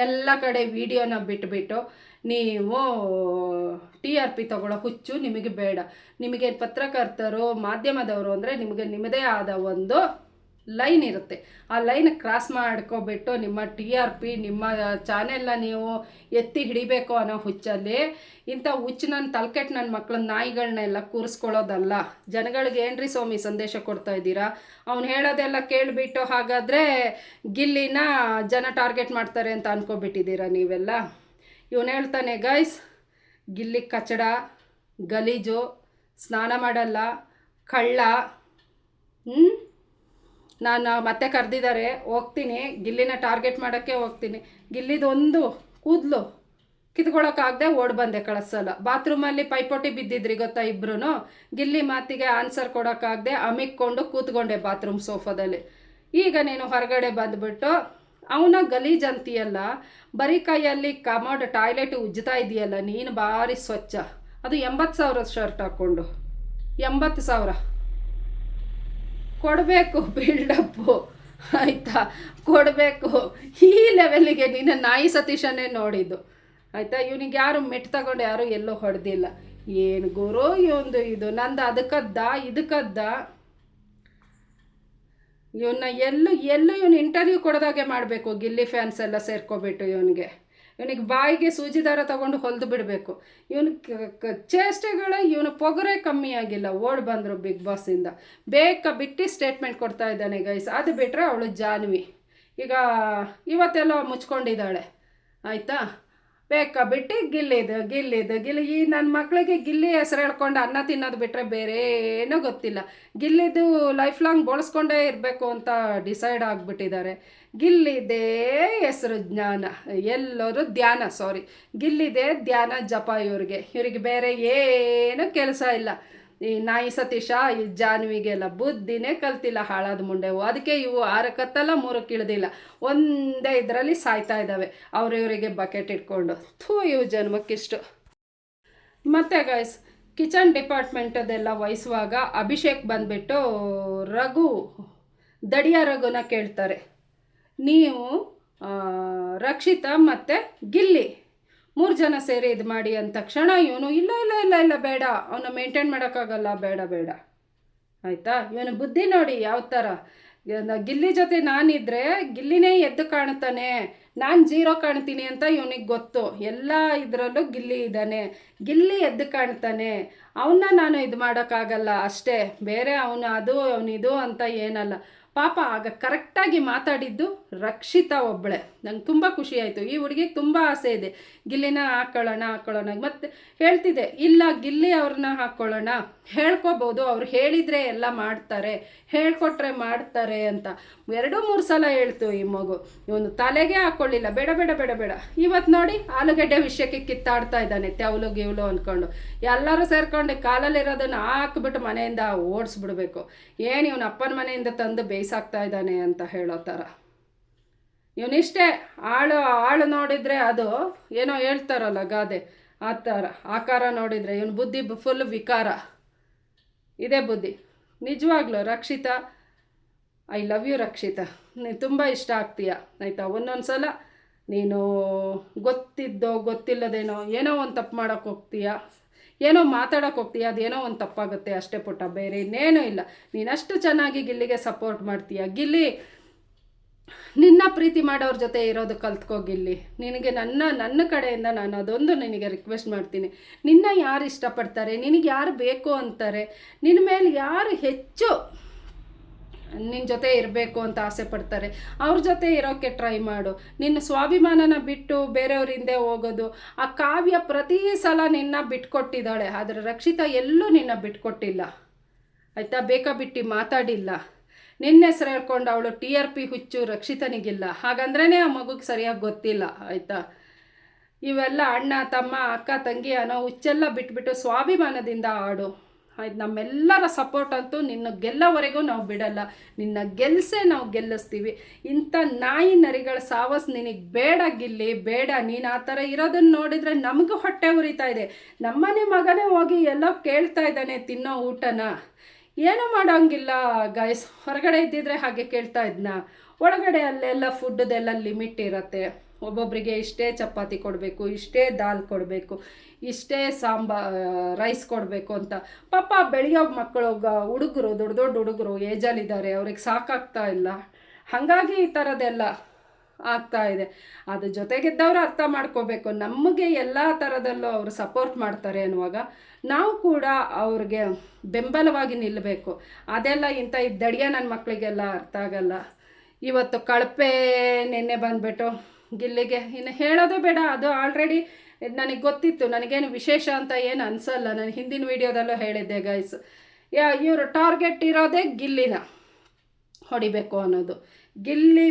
ಎಲ್ಲ ಕಡೆ ವಿಡಿಯೋನ ಬಿಟ್ಬಿಟ್ಟು ನೀವು TRP ತಗೊಳ್ಳೋ ಹುಚ್ಚು ನಿಮಗೆ ಬೇಡ. ನಿಮಗೆ ಪತ್ರಕರ್ತರು, ಮಾಧ್ಯಮದವರು ಅಂದರೆ ನಿಮಗೆ ನಿಮ್ಮದೇ ಆದ ಒಂದು ಲೈನ್ ಇರುತ್ತೆ. ಆ ಲೈನ್ ಕ್ರಾಸ್ ಮಾಡ್ಕೊಬಿಟ್ಟು ನಿಮ್ಮ TRP, ನಿಮ್ಮ ಚಾನೆಲ್ನ ನೀವು ಎತ್ತಿ ಹಿಡಿಬೇಕು ಅನ್ನೋ ಹುಚ್ಚಲ್ಲಿ ಇಂಥ ಹುಚ್ಚು ನನ್ನ ತಲೆಕೆಟ್ಟು ನನ್ನ ಮಕ್ಕಳನ್ನ, ನಾಯಿಗಳನ್ನೆಲ್ಲ ಕೂರಿಸ್ಕೊಳ್ಳೋದಲ್ಲ. ಜನಗಳಿಗೆ ಏನ್ರಿ ಸ್ವಾಮಿ ಸಂದೇಶ ಕೊಡ್ತಾ ಇದ್ದೀರಾ? ಅವ್ನು ಹೇಳೋದೆಲ್ಲ ಕೇಳಿಬಿಟ್ಟು ಹಾಗಾದರೆ ಗಿಲ್ಲಿನ ಜನ ಟಾರ್ಗೆಟ್ ಮಾಡ್ತಾರೆ ಅಂತ ಅಂದ್ಕೊಬಿಟ್ಟಿದ್ದೀರಾ ನೀವೆಲ್ಲ. ಇವನು ಹೇಳ್ತಾನೆ ಗೈಸ್, ಗಿಲ್ಲಿ ಕಚಡ, ಗಲೀಜು, ಸ್ನಾನ ಮಾಡಲ್ಲ, ಕಳ್ಳ. ನಾನು ಮತ್ತೆ ಕರೆದಿದ್ದಾರೆ, ಹೋಗ್ತೀನಿ, ಗಿಲ್ಲಿನ ಟಾರ್ಗೆಟ್ ಮಾಡೋಕ್ಕೆ ಹೋಗ್ತೀನಿ. ಗಿಲ್ಲಿದೊಂದು ಕೂದಲು ಕಿತ್ಕೊಳ್ಳೋಕ್ಕಾಗದೆ ಓಡ್ ಬಂದೆ ಕಳಿಸಲ್ಲ. ಬಾತ್ರೂಮಲ್ಲಿ ಪೈಪೋಟಿ ಬಿದ್ದಿದ್ರಿ ಗೊತ್ತಾ ಇಬ್ರು. ಗಿಲ್ಲಿ ಮಾತಿಗೆ ಆನ್ಸರ್ ಕೊಡೋಕ್ಕಾಗದೆ ಅಮಿಕ್ಕೊಂಡು ಕೂತ್ಕೊಂಡೆ ಬಾತ್ರೂಮ್ ಸೋಫಾದಲ್ಲಿ. ಈಗ ನೀನು ಹೊರಗಡೆ ಬಂದುಬಿಟ್ಟು ಅವನ ಗಲೀಜ್ ಅಂತೀಯಲ್ಲ, ಬರೀ ಕೈಯಲ್ಲಿ ಕಮೋಡ್ ಟಾಯ್ಲೆಟ್ ಉಜ್ಜುತ್ತಾ ಇದೆಯಲ್ಲ ನೀನು, ಭಾರಿ ಸ್ವಚ್ಛ. ಅದು 80,000 ಶರ್ಟ್ ಹಾಕ್ಕೊಂಡು 80,000 ಕೊಡಬೇಕು ಬಿಲ್ಡಪ್ಪು, ಆಯಿತಾ? ಕೊಡಬೇಕು. ಈ ಲೆವೆಲ್ಲಿಗೆ ನೀನು ನಾಯಿ ಸತೀಶನೇ ನೋಡಿದ್ದು, ಆಯಿತಾ? ಇವನಿಗೆ ಯಾರು ಮೆಟ್ಟು ತಗೊಂಡು ಯಾರು ಎಲ್ಲೋ ಹೊಡೆದಿಲ್ಲ. ಏನು ಗುರು ಇದು ನಂದು ಅದಕ್ಕದ್ದ ಇದಕ್ಕದ್ದ. ಇವನ್ನ ಎಲ್ಲೂ ಇವನು ಇಂಟರ್ವ್ಯೂ ಕೊಡೋದಾಗೆ ಮಾಡಬೇಕು. ಗಿಲ್ಲಿ ಫ್ಯಾನ್ಸ್ ಎಲ್ಲ ಸೇರ್ಕೊಬಿಟ್ಟು ಇವನಿಗೆ ಬಾಯಿಗೆ ಸೂಜಿ ದಾರ ತೊಗೊಂಡು ಹೊಲಿದು ಬಿಡಬೇಕು. ಇವನು ಚೇಷ್ಟೆಗಳ, ಇವನು ಪೊಗರೇ ಕಮ್ಮಿ ಆಗಿಲ್ಲ. ಓಡ್ ಬಂದರು ಬಿಗ್ ಬಾಸಿಂದ, ಬಿಟ್ಟು ಸ್ಟೇಟ್ಮೆಂಟ್ ಕೊಡ್ತಾ ಇದ್ದಾನೆ ಗೈಸ್. ಅದು ಬಿಟ್ಟರೆ ಅವಳು ಜಾನ್ವಿ ಈಗ ಇವತ್ತೆಲ್ಲ ಮುಚ್ಕೊಂಡಿದ್ದಾಳೆ, ಆಯಿತಾ. ಬೇಕಾಬಿಟ್ಟು ಗಿಲ್ಲಿ ಈ ನನ್ನ ಮಕ್ಕಳಿಗೆ ಗಿಲ್ಲಿ ಹೆಸರು ಹೇಳ್ಕೊಂಡು ಅನ್ನ ತಿನ್ನೋದು ಬಿಟ್ಟರೆ ಬೇರೆ ಏನೂ ಗೊತ್ತಿಲ್ಲ. ಗಿಲ್ಲಿದು ಲೈಫ್ ಲಾಂಗ್ ಬಳಸ್ಕೊಂಡೇ ಇರಬೇಕು ಅಂತ ಡಿಸೈಡ್ ಆಗಿಬಿಟ್ಟಿದ್ದಾರೆ. ಗಿಲ್ಲಿದೇ ಹೆಸರು ಜ್ಞಾನ, ಎಲ್ಲರೂ ಧ್ಯಾನ, ಗಿಲ್ಲಿದೆ ಧ್ಯಾನ ಜಪ ಇವ್ರಿಗೆ ಬೇರೆ ಏನೂ ಕೆಲಸ ಇಲ್ಲ. ಈ ನಾಯಿ ಸತೀಶ, ಈ ಜಾನ್ವಿಗೆಲ್ಲ ಬುದ್ಧಿನೇ ಕಲ್ತಿಲ್ಲ, ಹಾಳಾದ ಮುಂಡೆವು. ಅದಕ್ಕೆ ಇವು 6 ಕತ್ತಲ್ಲ 3 ಇಳಿದಿಲ್ಲ, ಒಂದೇ ಇದರಲ್ಲಿ ಸಾಯ್ತಾ ಇದ್ದಾವೆ ಇವರಿಗೆ ಬಕೆಟ್ ಇಟ್ಕೊಂಡು. ಇವು ಜನ್ಮಕ್ಕಿಷ್ಟು. ಮತ್ತು ಗೈಸ್, ಕಿಚನ್ ಡಿಪಾರ್ಟ್ಮೆಂಟದೆಲ್ಲ ವಹಿಸುವಾಗ ಅಭಿಷೇಕ್ ಬಂದುಬಿಟ್ಟು ದಡಿಯ ರಘುನ ಕೇಳ್ತಾರೆ, ನೀವು ರಕ್ಷಿತಾ ಮತ್ತು ಗಿಲ್ಲಿ 3 ಜನ ಸೇರಿ ಇದು ಮಾಡಿ ಅಂದ ತಕ್ಷಣ ಇವನು ಇಲ್ಲ ಬೇಡ, ಅವನ್ನ ಮೇಂಟೈನ್ ಮಾಡೋಕ್ಕಾಗಲ್ಲ, ಬೇಡ ಆಯಿತಾ. ಇವನು ಬುದ್ಧಿ ನೋಡಿ ಯಾವ ಥರ. ಗಿಲ್ಲಿ ಜೊತೆ ನಾನಿದ್ರೆ ಗಿಲ್ಲಿನೇ ಎದ್ದು ಕಾಣ್ತಾನೆ, ನಾನು 0 ಕಾಣ್ತೀನಿ ಅಂತ ಇವನಿಗೆ ಗೊತ್ತು. ಎಲ್ಲ ಇದರಲ್ಲೂ ಗಿಲ್ಲಿ ಇದ್ದಾನೆ, ಗಿಲ್ಲಿ ಎದ್ದು ಕಾಣ್ತಾನೆ, ಅವನ್ನ ನಾನು ಇದು ಮಾಡೋಕ್ಕಾಗಲ್ಲ ಅಷ್ಟೇ, ಬೇರೆ ಅವನಿದು ಅಂತ ಏನಲ್ಲ. ಪಾಪ ಆಗ ಕರೆಕ್ಟಾಗಿ ಮಾತಾಡಿದ್ದು ರಕ್ಷಿತಾ ಒಬ್ಬಳೆ. ನಂಗೆ ತುಂಬ ಖುಷಿ ಆಯಿತು. ಈ ಹುಡುಗಿಗೆ ತುಂಬ ಆಸೆ ಇದೆ, ಗಿಲ್ಲಿನ ಹಾಕ್ಕೊಳ್ಳೋಣ ಮತ್ತು ಹೇಳ್ತಿದ್ದೆ, ಇಲ್ಲ ಗಿಲ್ಲಿ ಅವ್ರನ್ನ ಹಾಕ್ಕೊಳ್ಳೋಣ, ಹೇಳ್ಕೊಬೋದು, ಅವ್ರು ಹೇಳಿದರೆ ಎಲ್ಲ ಮಾಡ್ತಾರೆ, ಹೇಳ್ಕೊಟ್ರೆ ಮಾಡ್ತಾರೆ ಅಂತ 2-3 ಸಲ ಹೇಳ್ತು ಈ ಮಗು. ಇವನು ತಲೆಗೆ ಹಾಕ್ಕೊಳ್ಳಿಲ್ಲ, ಬೇಡ. ಇವತ್ತು ನೋಡಿ ಆಲೂಗಡ್ಡೆ ವಿಷಯಕ್ಕೆ ಕಿತ್ತಾಡ್ತಾ ಇದ್ದಾನೆ, ತೆವಲು ಗಿವ್ಲು ಅಂದ್ಕೊಂಡು. ಎಲ್ಲರೂ ಸೇರ್ಕೊಂಡು ಕಾಲಲ್ಲಿರೋದನ್ನು ಹಾಕ್ಬಿಟ್ಟು ಮನೆಯಿಂದ ಓಡಿಸ್ಬಿಡ್ಬೇಕು. ಏನು ಇವನು ಅಪ್ಪನ ಮನೆಯಿಂದ ತಂದು ಬೇಯಿಸಾಕ್ತಾ ಇದ್ದಾನೆ ಅಂತ ಹೇಳೋ ಥರ. ಇವನಿಷ್ಟೇ ಆಳು ನೋಡಿದರೆ ಅದು ಏನೋ ಹೇಳ್ತಾರಲ್ಲ ಗಾದೆ, ಆ ಥರ ಆಕಾರ ನೋಡಿದರೆ ಇವನು ಬುದ್ಧಿ ಫುಲ್ ವಿಕಾರ. ಇದೇ ಬುದ್ಧಿ. ನಿಜವಾಗ್ಲೂ Rakshita, I love you Rakshita, ನೀನು ತುಂಬ ಇಷ್ಟ ಆಗ್ತೀಯ ಆಯಿತಾ. ಒಂದೊಂದು ಸಲ ನೀನು ಗೊತ್ತಿಲ್ಲದೇನೋ ಏನೋ ಒಂದು ತಪ್ಪು ಮಾಡೋಕ್ಕೆ ಹೋಗ್ತೀಯ, ಏನೋ ಮಾತಾಡೋಕ್ಕೆ ಹೋಗ್ತೀಯ, ಅದೇನೋ ಒಂದು ತಪ್ಪಾಗುತ್ತೆ ಅಷ್ಟೇ ಪುಟ್ಟ, ಬೇರೆ ಇನ್ನೇನೂ ಇಲ್ಲ. ನೀನಷ್ಟು ಚೆನ್ನಾಗಿ ಗಿಲ್ಲಿಗೆ ಸಪೋರ್ಟ್ ಮಾಡ್ತೀಯ. ಗಿಲ್ಲಿ, ನಿನ್ನ ಪ್ರೀತಿ ಮಾಡೋರ ಜೊತೆ ಇರೋದು ಕಲ್ತ್ಕೋ ಗಿಲ್ಲಿ. ನಿನಗೆ ನನ್ನ ಕಡೆಯಿಂದ ನಾನು ಅದೊಂದು ನಿನಗೆ ರಿಕ್ವೆಸ್ಟ್ ಮಾಡ್ತೀನಿ, ನಿನ್ನ ಯಾರು ಇಷ್ಟಪಡ್ತಾರೆ, ನಿನಗೆ ಯಾರು ಬೇಕು ಅಂತಾರೆ, ನಿನ್ನ ಮೇಲೆ ಯಾರು ಹೆಚ್ಚು ನಿನ್ನ ಜೊತೆ ಇರಬೇಕು ಅಂತ ಆಸೆ ಪಡ್ತಾರೆ, ಅವ್ರ ಜೊತೆ ಇರೋಕ್ಕೆ ಟ್ರೈ ಮಾಡು. ನಿನ್ನ ಸ್ವಾಭಿಮಾನನ ಬಿಟ್ಟು ಬೇರೆಯವ್ರ ಹಿಂದೆ ಹೋಗೋದು. ಆ ಕಾವ್ಯ ಪ್ರತಿ ಸಲ ನಿನ್ನ ಬಿಟ್ಕೊಟ್ಟಿದ್ದಾಳೆ, ಆದರೆ ರಕ್ಷಿತಾ ಎಲ್ಲೂ ನಿನ್ನ ಬಿಟ್ಕೊಟ್ಟಿಲ್ಲ ಆಯಿತಾ. ಬೇಕಾಬಿಟ್ಟು ಮಾತಾಡಿಲ್ಲ, ನಿನ್ನ ಹೆಸರು ಹೇಳ್ಕೊಂಡು ಅವಳು TRP ಹುಚ್ಚು ರಕ್ಷಿತನಿಗಿಲ್ಲ. ಹಾಗಂದ್ರೇ ಆ ಮಗುಗೆ ಸರಿಯಾಗಿ ಗೊತ್ತಿಲ್ಲ ಆಯಿತಾ. ಇವೆಲ್ಲ ಅಣ್ಣ ತಮ್ಮ ಅಕ್ಕ ತಂಗಿ ಅನ್ನೋ ಹುಚ್ಚೆಲ್ಲ ಬಿಟ್ಬಿಟ್ಟು ಸ್ವಾಭಿಮಾನದಿಂದ ಆಡು ಆಯ್ತು. ನಮ್ಮೆಲ್ಲರ ಸಪೋರ್ಟ್ ಅಂತೂ ನಿನ್ನ ಗೆಲ್ಲೋವರೆಗೂ ನಾವು ಬಿಡಲ್ಲ, ನಿನ್ನ ನಾವು ಗೆಲ್ಲಿಸ್ತೀವಿ. ಇಂಥ ನಾಯಿ ನರಿಗಳ ಸಾವಸ್ ನಿನಗೆ ಬೇಡ ಗಿಲ್ಲಿ, ಬೇಡ. ನೀನು ಆ ಥರ ಇರೋದನ್ನು ನೋಡಿದರೆ ನಮಗೂ ಹೊಟ್ಟೆ ಉರಿತಾ ಇದೆ. ನಮ್ಮನೆ ಮಗನೇ ಹೋಗಿ ಎಲ್ಲೋ ಕೇಳ್ತಾ ಇದ್ದಾನೆ ತಿನ್ನೋ ಊಟನ. ಏನೂ ಮಾಡೋಂಗಿಲ್ಲ ಗೈಸ್. ಹೊರಗಡೆ ಇದ್ದಿದ್ರೆ ಹಾಗೆ ಕೇಳ್ತಾ ಇದ್ನ, ಒಳಗಡೆ ಅಲ್ಲೆಲ್ಲ ಫುಡ್ದೆಲ್ಲ ಲಿಮಿಟ್ ಇರುತ್ತೆ. ಒಬ್ಬೊಬ್ಬರಿಗೆ ಇಷ್ಟೇ ಚಪಾತಿ ಕೊಡಬೇಕು, ಇಷ್ಟೇ ದಾಲ್ ಕೊಡಬೇಕು, ಇಷ್ಟೇ ರೈಸ್ ಕೊಡಬೇಕು ಅಂತ. ಪಾಪ ಬೆಳೆಯೋ ಮಕ್ಕಳು ಹುಡುಗರು, ದೊಡ್ಡ ಹುಡುಗರು ಏಜಲ್ಲಿದ್ದಾರೆ, ಅವ್ರಿಗೆ ಸಾಕಾಗ್ತಾ ಇಲ್ಲ. ಹಾಗಾಗಿ ಈ ಥರದ್ದೆಲ್ಲ ಆಗ್ತಾ ಇದೆ. ಅದ್ರ ಜೊತೆಗಿದ್ದವರು ಅರ್ಥ ಮಾಡ್ಕೋಬೇಕು, ನಮಗೆ ಎಲ್ಲ ಥರದಲ್ಲೂ ಅವರು ಸಪೋರ್ಟ್ ಮಾಡ್ತಾರೆ ಅನ್ನುವಾಗ ನಾವು ಕೂಡ ಅವ್ರಿಗೆ ಬೆಂಬಲವಾಗಿ ನಿಲ್ಲಬೇಕು. ಅದೆಲ್ಲ ಇಂಥ ದಡಿಯ ನನ್ನ ಮಕ್ಕಳಿಗೆಲ್ಲ ಅರ್ಥ ಆಗಲ್ಲ. ಇವತ್ತು ಕಳಪೆ ನೆನ್ನೆ ಬಂದುಬಿಟ್ಟು ಗಿಲ್ಲಿಗೆ ಇನ್ನು ಹೇಳೋದೇ ಬೇಡ, ಅದು ಆಲ್ರೆಡಿ ನನಗೆ ಗೊತ್ತಿತ್ತು. ನನಗೇನು ವಿಶೇಷ ಅಂತ ಏನು ಅನಿಸಲ್ಲ. ನಾನು ಹಿಂದಿನ ವೀಡಿಯೋದಲ್ಲೂ ಹೇಳಿದ್ದೆ ಗೈಸ್, ಇವರು ಟಾರ್ಗೆಟ್ ಇರೋದೇ ಗಿಲ್ಲಿನ ಹೊಡಿಬೇಕು ಅನ್ನೋದು. ಗಿಲ್ಲಿ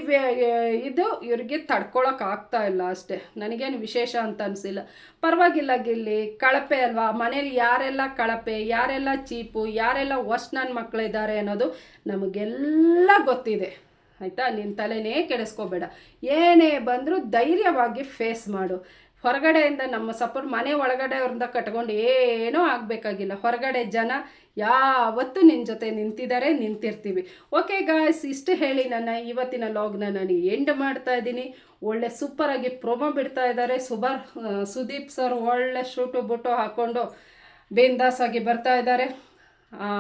ಇದು ಇವ್ರಿಗೆ ತಡ್ಕೊಳಕ್ಕೆ ಆಗ್ತಾ ಇಲ್ಲ ಅಷ್ಟೇ. ನನಗೇನು ವಿಶೇಷ ಅಂತ ಅನಿಸಿಲ್ಲ. ಪರವಾಗಿಲ್ಲ, ಗಿಲ್ಲಿ ಕಳಪೆ ಅಲ್ವಾ, ಮನೇಲಿ ಯಾರೆಲ್ಲ ಕಳಪೆ, ಯಾರೆಲ್ಲ ಚೀಪು, ಯಾರೆಲ್ಲ ವರ್ಸ್ಟ್ ನನ್ನ ಮಕ್ಕಳಿದ್ದಾರೆ ಅನ್ನೋದು ನಮಗೆಲ್ಲ ಗೊತ್ತಿದೆ ಆಯಿತಾ. ನಿನ್ನ ತಲೆನೇ ಕೆಡಿಸ್ಕೋಬೇಡ, ಏನೇ ಬಂದರೂ ಧೈರ್ಯವಾಗಿ ಫೇಸ್ ಮಾಡು. ಹೊರಗಡೆಯಿಂದ ನಮ್ಮ ಸಪೋರ್ಟ್, ಮನೆ ಒಳಗಡೆ ಅವ್ರಿಂದ ಕಟ್ಕೊಂಡು ಏನೂ ಆಗಬೇಕಾಗಿಲ್ಲ. ಹೊರಗಡೆ ಜನ ಯಾವತ್ತೂ ನಿನ್ನ ಜೊತೆ ನಿಂತಿರ್ತೀವಿ. ಓಕೆ ಗಾಯ್ಸ್, ಇಷ್ಟು ಹೇಳಿ ನನ್ನ ಇವತ್ತಿನ ಲಾಗ್ನ ನಾನು ಎಂಡ್ ಮಾಡ್ತಾ ಇದ್ದೀನಿ. ಒಳ್ಳೆ ಸೂಪರಾಗಿ ಪ್ರೊಮೋ ಬಿಡ್ತಾ ಇದ್ದಾರೆ. ಸುದೀಪ್ ಸರ್ ಒಳ್ಳೆ ಶೂಟು ಬುಟ್ಟು ಹಾಕ್ಕೊಂಡು ಬೇಂದಾಸಾಗಿ ಬರ್ತಾ ಇದ್ದಾರೆ.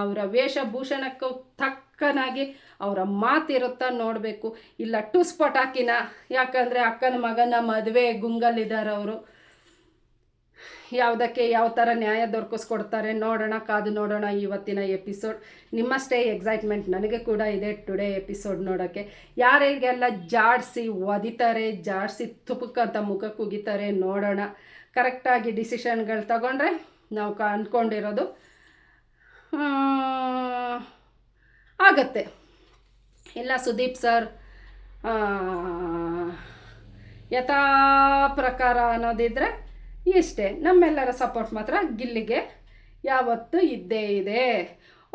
ಅವರ ವೇಷಭೂಷಣಕ್ಕೂ ತಕ್ಕನಾಗಿ ಅವರ ಮಾತಿರುತ್ತಾ ನೋಡಬೇಕು. ಇಲ್ಲ ಟುಸ್ ಪಟಾಕಿನ, ಯಾಕಂದರೆ ಅಕ್ಕನ ಮಗನ ಮದುವೆ ಗುಂಗಲ್ಲಿದ್ದಾರೆ ಅವರು. ಯಾವುದಕ್ಕೆ ಯಾವ ಥರ ನ್ಯಾಯ ದೊರಕಿಸ್ಕೊಡ್ತಾರೆ ನೋಡೋಣ, ಕಾದು ನೋಡೋಣ ಇವತ್ತಿನ ಎಪಿಸೋಡ್. ನಿಮ್ಮಷ್ಟೇ ಎಕ್ಸೈಟ್ಮೆಂಟ್ ನನಗೆ ಕೂಡ ಇದೆ ಟುಡೇ ಎಪಿಸೋಡ್ ನೋಡೋಕ್ಕೆ. ಯಾರಿಗೆಲ್ಲ ಜಾಡಿಸಿ ಒದಿತಾರೆ, ಜಾಡಿಸಿ ತುಪಕ್ಕಂತ ಮುಖಕ್ಕೆ ಉಗಿತಾರೆ ನೋಡೋಣ. ಕರೆಕ್ಟಾಗಿ ಡಿಸಿಷನ್ಗಳು ತಗೊಂಡ್ರೆ ನಾವು ಅಂದ್ಕೊಂಡಿರೋದು ಆಗತ್ತೆ. ಇಲ್ಲ ಸುದೀಪ್ ಸರ್ ಯಥಾ ಪ್ರಕಾರ ಅನ್ನೋದಿದ್ರೆ ಇಷ್ಟೇ. ನಮ್ಮೆಲ್ಲರ ಸಪೋರ್ಟ್ ಮಾತ್ರ ಗಿಲ್ಲಿಗೆ ಯಾವತ್ತೂ ಇದ್ದೇ ಇದೆ.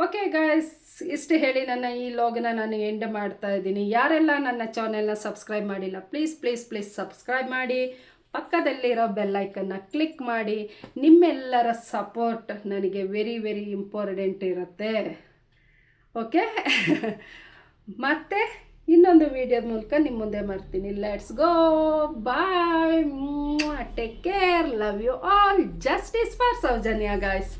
ಓಕೆ ಗೈಸ್, ಇಷ್ಟು ಹೇಳಿ ನನ್ನ ಈ ಲಾಗ್ನ ನಾನು ಎಂಡ್ ಮಾಡ್ತಾ ಇದ್ದೀನಿ. ಯಾರೆಲ್ಲ ನನ್ನ ಚಾನೆಲ್ನ ಸಬ್ಸ್ಕ್ರೈಬ್ ಮಾಡಿಲ್ಲ ಪ್ಲೀಸ್ ಪ್ಲೀಸ್ ಪ್ಲೀಸ್ ಸಬ್ಸ್ಕ್ರೈಬ್ ಮಾಡಿ, ಪಕ್ಕದಲ್ಲಿರೋ ಬೆಲ್ಲೈಕನ್ನ ಕ್ಲಿಕ್ ಮಾಡಿ. ನಿಮ್ಮೆಲ್ಲರ ಸಪೋರ್ಟ್ ನನಗೆ ವೆರಿ ವೆರಿ ಇಂಪಾರ್ಟೆಂಟ್ ಇರುತ್ತೆ. ಓಕೆ ಮತ್ತೆ ಇನ್ನೊಂದು ವಿಡಿಯೋದ ಮೂಲಕ ನಿಮ್ಮ ಮುಂದೆ ಮಾಡ್ತೀನಿ. Let's go, bye, take care, love you all. Justice for Soujanya guys.